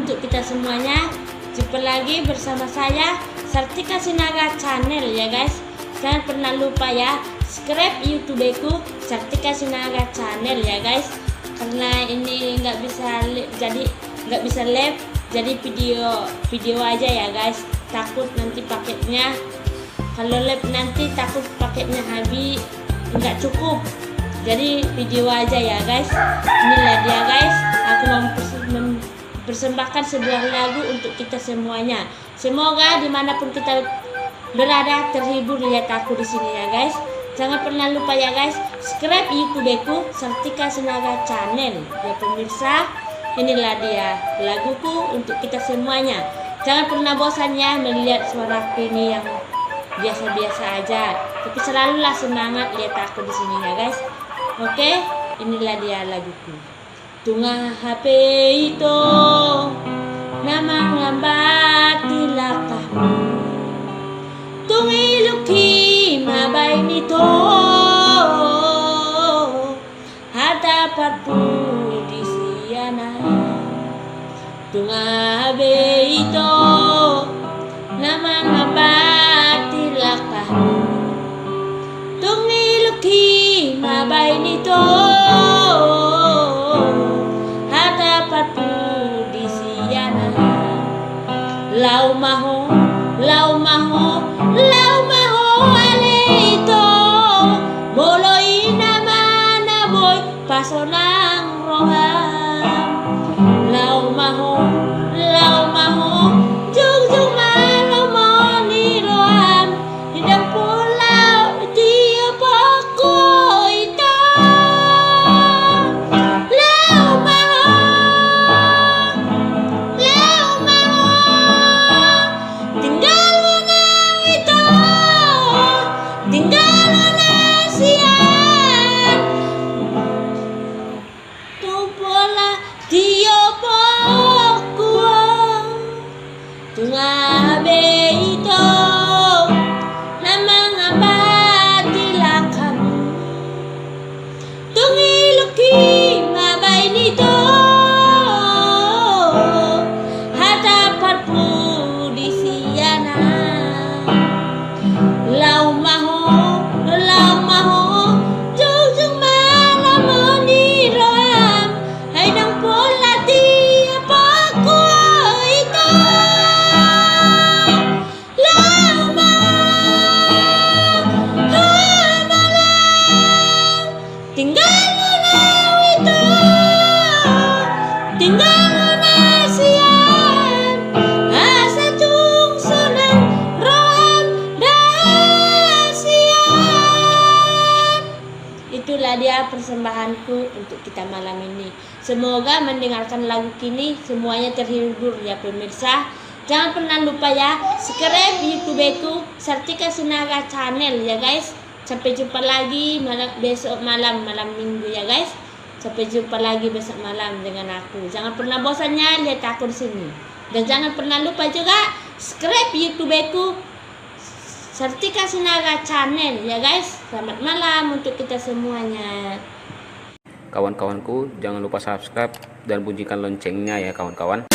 untuk kita semuanya. Jumpa lagi bersama saya Sartika Sinaga Channel ya guys. Jangan pernah lupa ya subscribe YouTubeku Sartika Sinaga Channel ya guys. Karena ini nggak bisa live, jadi video aja ya guys. Takut nanti paketnya, kalau live nanti takut paketnya habis, nggak cukup. Jadi video aja ya guys. Inilah dia guys, aku mempersembahkan sebuah lagu untuk kita semuanya. Semoga dimanapun kita berada terhibur lihat aku di sini ya guys. Jangan pernah lupa ya guys, subscribe YouTubeku Sartika Sinaga Channel ya pemirsa. Inilah dia laguku untuk kita semuanya. Jangan pernah bosan ya melihat suaraku ini yang biasa-biasa aja, tapi selalulah semangat lihat aku di sini ya guys. Oke, inilah dia laguku. Tunga HP itu nama ngambati lakahmu, tungi luki mabay nito hadapanmu di siana. Tunga HP itu nama ngambati lakahmu, tungi luki mabay nito hadapanmu di siana. Lau maho alito boloi nama boy pasonang roham. Lau maho jung malo ni roham hidang pulau tiap aku itu. Lau maho tinggal itu, tinggal sian tumpola tiap aku tunga beito namang abati lakam, tungi luki mabay nito hadapanmu di siana. Lau maho jujung malam ni roham hay nang pola tiap aku itu. Lau maho tinggal itu, tinggal sian asa tung sunang roham dahsian. Itulah dia persembahanku untuk kita malam ini. Semoga mendengarkan lagu kini semuanya terhibur ya pemirsa. Jangan pernah lupa ya subscribe YouTubeku Sartika Sinaga Channel ya guys. Sampai jumpa lagi besok malam minggu ya guys. Sampai jumpa lagi besok malam dengan aku. Jangan pernah bosannya lihat aku di sini. Dan jangan pernah lupa juga subscribe YouTubeku Sartika Sinaga Channel ya guys. Selamat malam untuk kita semuanya. Kawan-kawanku, jangan lupa subscribe dan bunyikan loncengnya ya kawan-kawan.